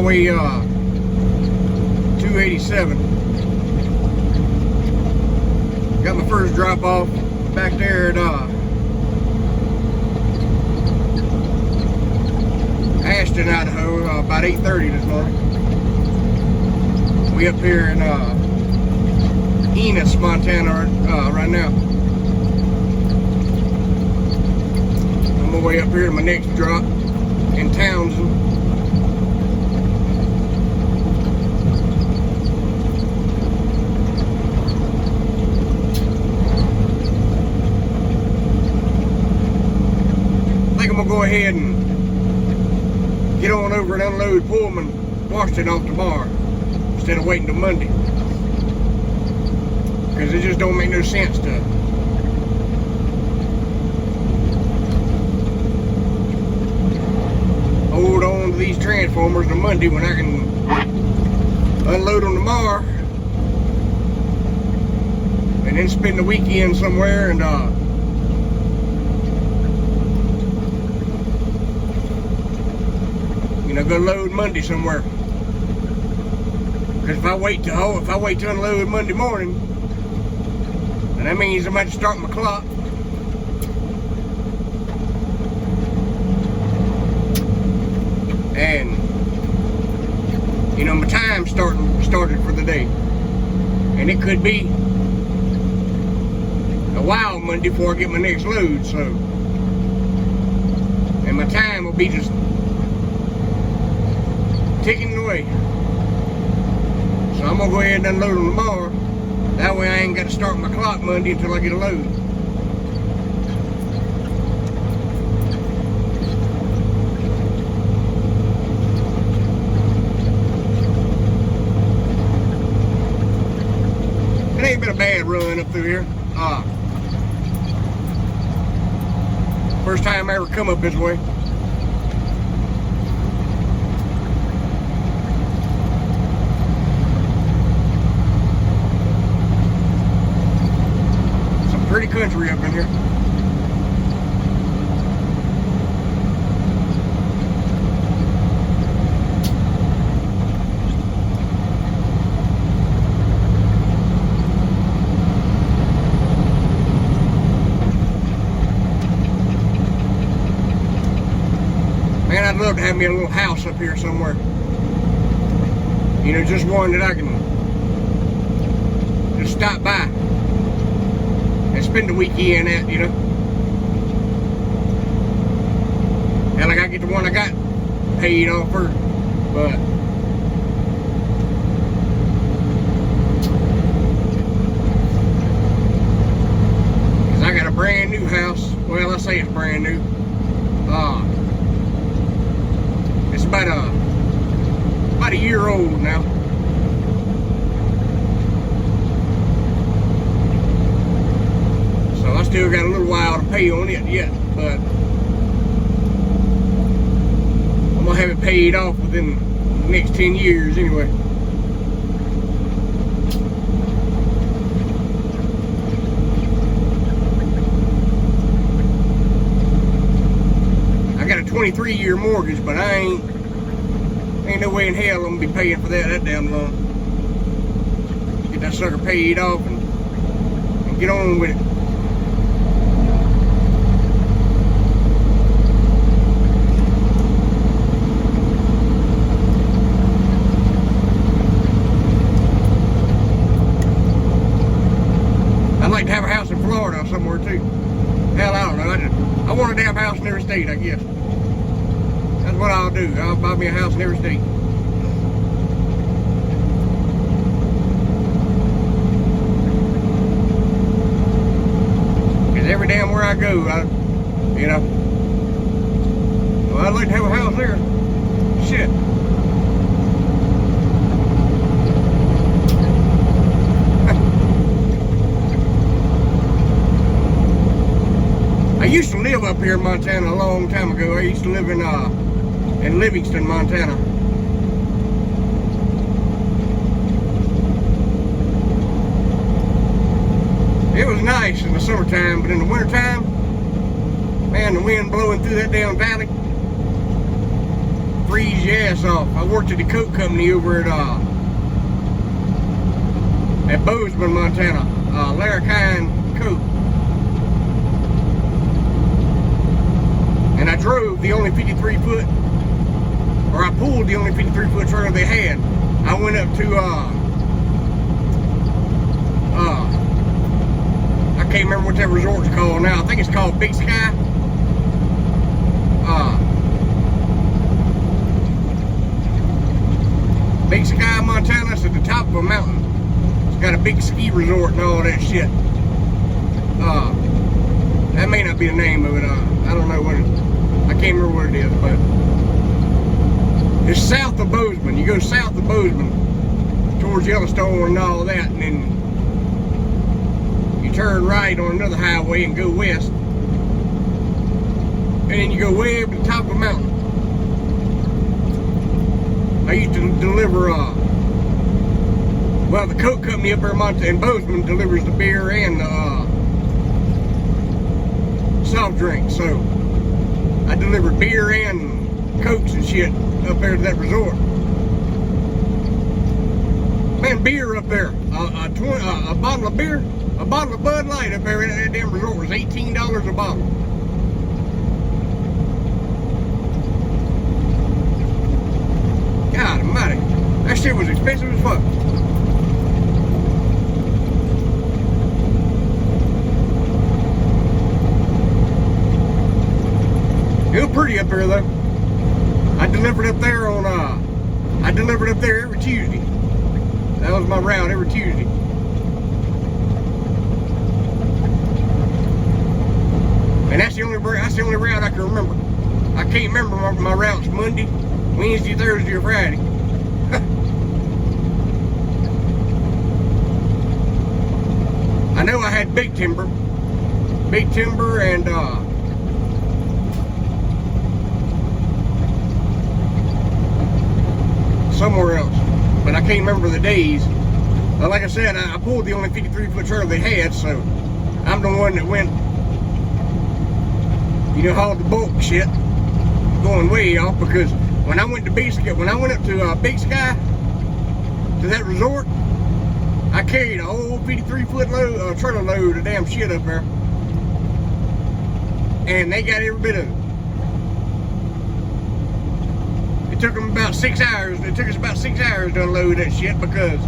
Highway 287. Got my first drop off back there at Ashton, Idaho, about 8:30 this morning. We up here in Enos, Montana right now. On my way up here to my next drop in Townsend. I think I'm gonna go ahead and get on over and unload Pullman Washington off tomorrow instead of waiting till Monday, because it just don't make no sense to hold on to these transformers on Monday when I can unload them tomorrow and then spend the weekend somewhere and go load Monday somewhere. Because if I wait to unload Monday morning, then that means I'm going to start my clock. And my time started for the day. And it could be a while Monday before I get my next load, so. And my time will be just ticking away. So I'm gonna go ahead and unload them tomorrow. That way I ain't got to start my clock Monday until I get a load. It ain't been a bad run up through here. First time I ever come up this way. Pretty country up in here. Man, I'd love to have me a little house up here somewhere. Just one that I can just stop by and spend the weekend at, And like I get the one I got paid off first, but because I got a brand new house. Well, I say it's brand new. It's about a year old now. I still got a little while to pay on it yet, but I'm gonna have it paid off within the next 10 years anyway. I got a 23-year mortgage, but ain't no way in hell I'm gonna be paying for that damn long. Get that sucker paid off and get on with it. I'd like to have a house in Florida or somewhere too. Hell, I don't know. I want a damn house in every state, I guess. That's what I'll do. I'll buy me a house in every state. Because every damn where I go, well, I'd like to have a house there. Shit. I used to live up here in Montana a long time ago. I used to live in Livingston, Montana. It was nice in the summertime, but in the wintertime, man, the wind blowing through that damn valley, freeze your ass off. I worked at the coke company over at Bozeman, Montana, Larrakine Coke. And I drove the only 53 foot, or I pulled the only 53 foot trailer they had. I went up to, I can't remember what that resort's called now. I think it's called Big Sky. Big Sky, Montana. It's at the top of a mountain. It's got a big ski resort and all that shit. That may not be the name of it. I don't know what I can't remember what it is, but it's south of Bozeman. You go south of Bozeman towards Yellowstone and all that, and then you turn right on another highway and go west, and then you go way up to the top of a mountain. I used to deliver, well, the coke company up there in Bozeman delivers the beer and the soft drinks, so I delivered beer and cokes and shit up there to that resort. Man, beer up there, a bottle of beer, a bottle of Bud Light up there at that damn resort was $18 a bottle. God almighty, that shit was expensive as fuck. It was pretty up there though. I delivered up there every Tuesday. That was my route every Tuesday. And that's the only route I can remember. I can't remember my routes Monday, Wednesday, Thursday, or Friday. I know I had Big Timber and somewhere else, but I can't remember the days. Like I said, I pulled the only 53 foot trailer they had, so I'm the one that went, hauled the bulk shit, going way off, because when I went up to Big Sky, to that resort, I carried a whole 53 foot load, trailer load of damn shit up there, and they got every bit of it. It took them about 6 hours. It took us about 6 hours to unload that shit because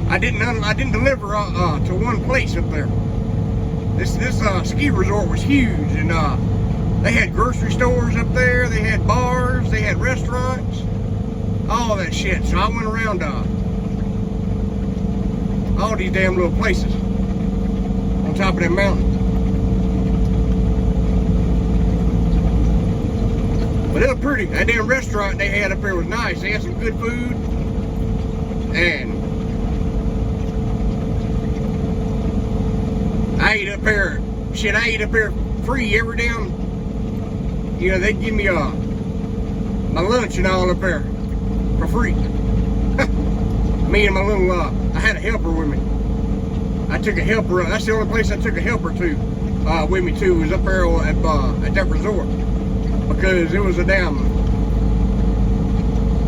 I didn't deliver to one place up there. This ski resort was huge, and they had grocery stores up there. They had bars. They had restaurants. All that shit. So I went around all these damn little places on top of that mountain. But it was pretty. That damn restaurant they had up there was nice. They had some good food. And I ate up there. Shit, I ate up there free every damn. They'd give me my lunch and all up there for free. Me and my little, I had a helper with me. I took a helper. That's the only place I took a helper to with me too. Was up there at that resort. Because it was a damn,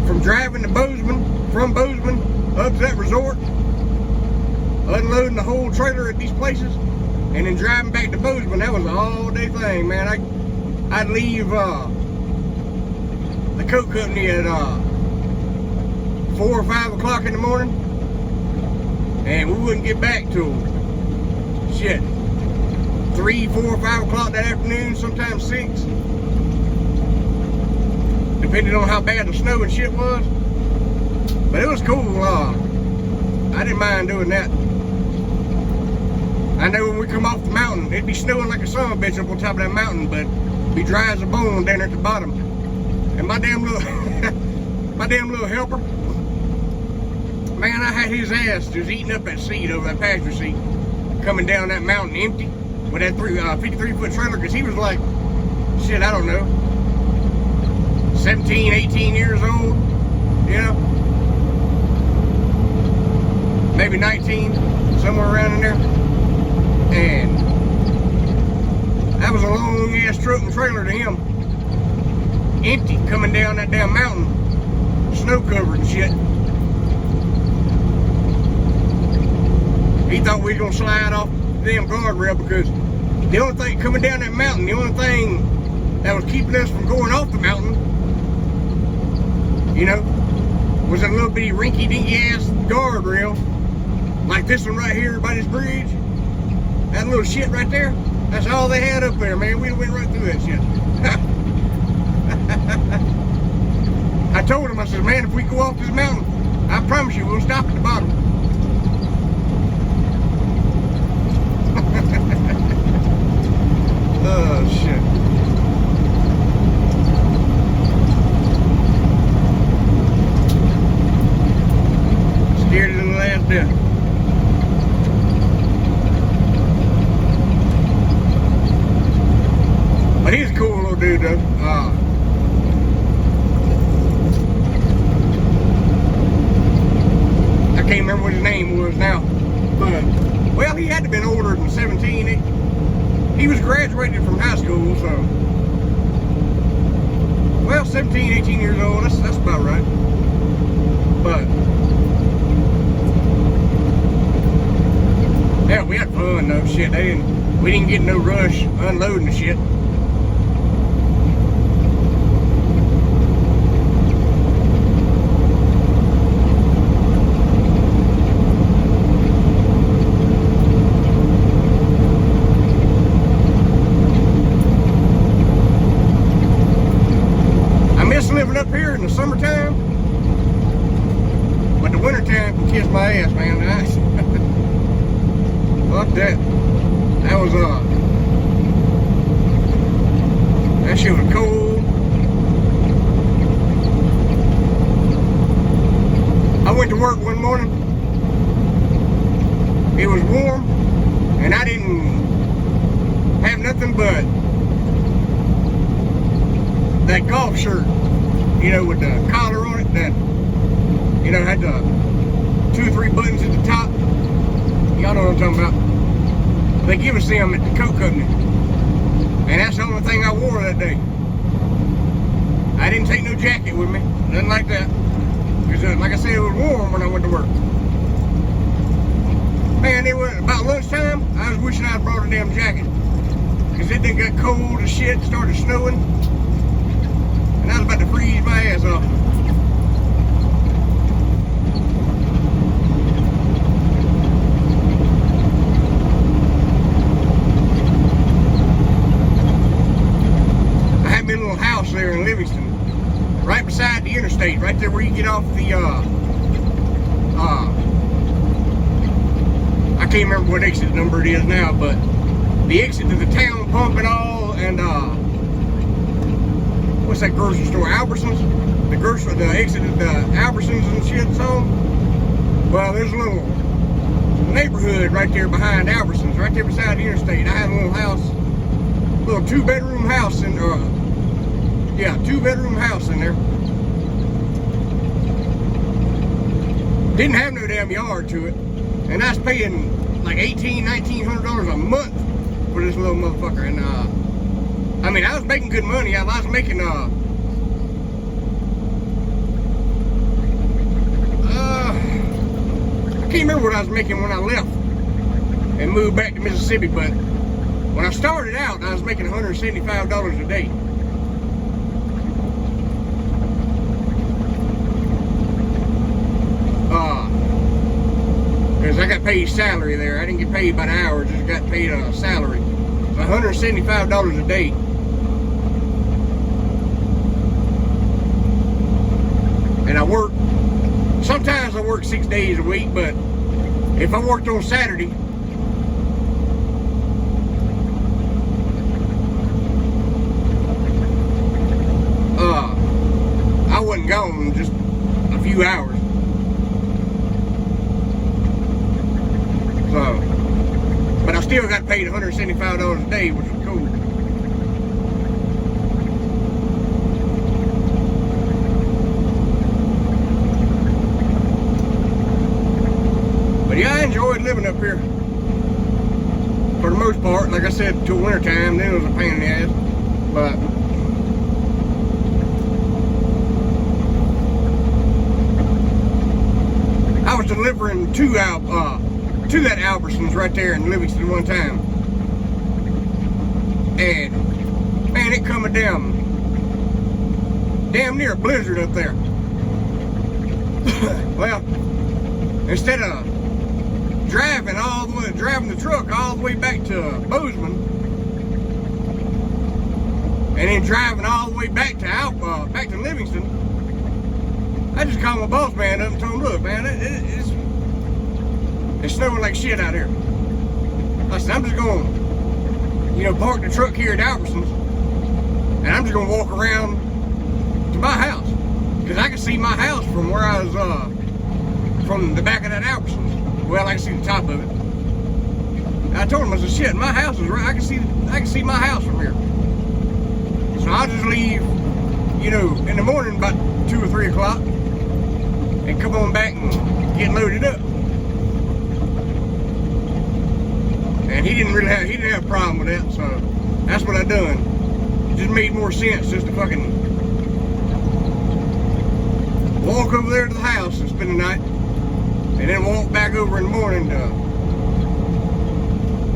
from driving to Bozeman, from Bozeman up to that resort, unloading the whole trailer at these places, and then driving back to Bozeman, that was an all-day thing, man. I'd leave the coke company at 4 or 5 o'clock in the morning, and we wouldn't get back till shit 3, 4, 5 o'clock that afternoon, sometimes 6. Depending on how bad the snow and shit was. But it was cool. I didn't mind doing that. I know when we come off the mountain, it'd be snowing like a son of a bitch up on top of that mountain, but it'd be dry as a bone down there at the bottom. And my damn little helper, man, I had his ass just eating up that seat over that passenger seat, coming down that mountain empty with that 53 foot trailer, because he was like, shit, I don't know, 17, 18 years old, maybe 19, somewhere around in there. And that was a long ass truck and trailer to him. empty coming down that damn mountain, snow covered and shit. He thought we was gonna slide off the damn guardrail because the only thing coming down that mountain, the only thing that was keeping us from going off the mountain, you know, was a little bitty rinky dinky ass guardrail like this one right here by this bridge. That little shit right there, that's all they had up there, man. We went right through that shit. I told him, I said, man, if we go off this mountain, I promise you we'll stop at the bottom. Oh, shit. Scared of the last death. But he's a cool little dude, though. I can't remember what his name was now. But, well, he had to have been older than 17. He was graduated from high school, so. Well, 17, 18 years old, that's about right. But, yeah, we had fun, though. Shit, we didn't get no rush unloading the shit. Living up here in the summertime, but the wintertime can kiss my ass, man. Fuck that. That was that shit was cold. I went to work one morning. It was warm, and I didn't have nothing but that golf shirt, you know, with the collar on it that, you know, had the 2 or 3 buttons at the top. Y'all know what I'm talking about. They give us them at the coat company. And that's the only thing I wore that day. I didn't take no jacket with me, nothing like that. Because, like I said, it was warm when I went to work. Man, it was about lunchtime, I was wishing I'd brought a damn jacket. Because it done got cold as shit, started snowing. And I was about to freeze my ass off. I had my little house there in Livingston, right beside the interstate, right there where you get off the, I can't remember what exit number it is now, but the exit to the town pump and all, and, what's that grocery store? Albertsons? The exit at the Albertsons and shit, so. Well, there's a little neighborhood right there behind Albertsons, right there beside the interstate. I had a little house, little 2-bedroom house in, yeah, 2-bedroom house in there. Didn't have no damn yard to it. And I was paying like $1,900 a month for this little motherfucker. And, I mean, I was making good money. I was making, I can't remember what I was making when I left and moved back to Mississippi, but when I started out, I was making $175 a day. Because I got paid salary there. I didn't get paid by the hour, just got paid a salary. So $175 a day. And I work, sometimes I work 6 days a week, but if I worked on Saturday, I wasn't gone just a few hours. So, but I still got paid $175 a day, which was cool. But yeah, I enjoyed living up here. For the most part, like I said, till winter time, then it was a pain in the ass. But was delivering to that Albertsons right there in Livingston one time, and man, it coming down damn near a blizzard up there. Well, instead of driving the truck all the way back to Bozeman, and then driving all the way back to Livingston, I just called my boss man up and told him, look, man, it's snowing like shit out here. I said, I'm just going to, park the truck here at Albertsons, and I'm just going to walk around to my house, because I can see my house from where I was, from the back of that Albertsons. Well, I can see the top of it. I told him, I said, shit, my house is right. I can see my house from here. So I'll just leave, in the morning about 2 or 3 o'clock, and come on back and get loaded up. And he didn't have a problem with that, so that's what I done. It just made more sense just to fucking walk over there to the house and spend the night, and then walk back over in the morning to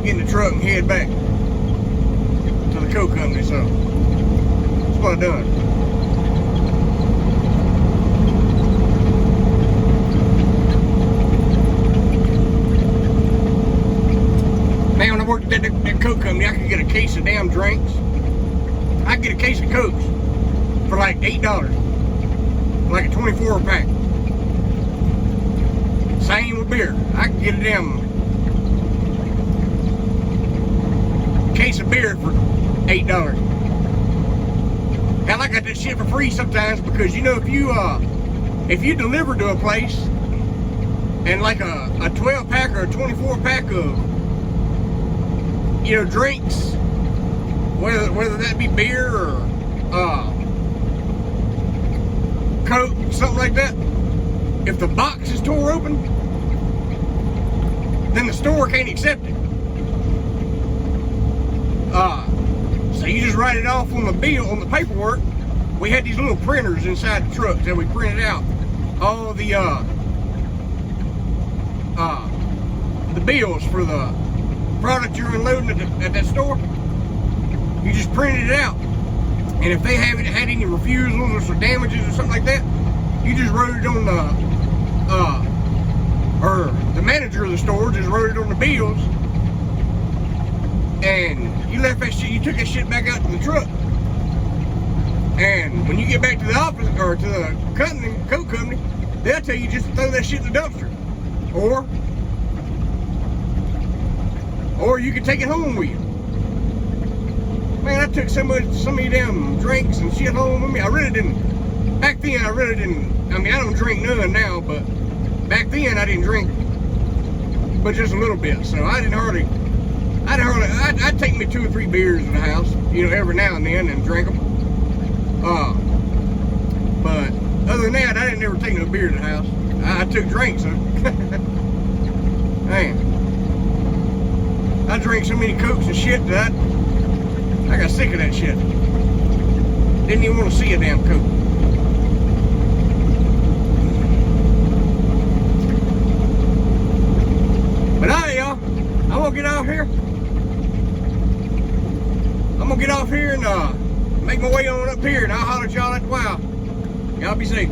get in the truck and head back to the coke company. So that's what I done. Man, when I worked at that coke company, I could get a case of damn drinks. I could get a case of Cokes for like $8, like a 24 pack. Same with beer. I could get a damn case of beer for $8. Hell, I got that shit for free sometimes, because if you deliver to a place and like a 12 pack or a 24 pack of drinks, whether that be beer or Coke, something like that, if the box is tore open, then the store can't accept it. So you just write it off on the bill, on the paperwork. We had these little printers inside the truck that we printed out all the bills for the product you're unloading at that store. You just printed it out, and if they haven't had any refusals or damages or something like that, you just wrote it on or the manager of the store just wrote it on the bills, and you left that shit. You took that shit back out to the truck, and when you get back to the office or to the company, coke company, they'll tell you just to throw that shit in the dumpster, or you can take it home with you. Man, I took so many damn drinks and shit home with me. I really didn't. Back then, I don't drink none now, but back then I didn't drink, but just a little bit. So I'd take me 2 or 3 beers in the house, every now and then, and drink them. But other than that, I didn't ever take no beer to the house. I took drinks. So. Man, I drank so many Cokes and shit that I got sick of that shit. Didn't even want to see a damn Coke. But alright, y'all, I'm gonna get off here. I'm gonna get off here and make my way on up here, and I'll holler at y'all after a while. Y'all be safe.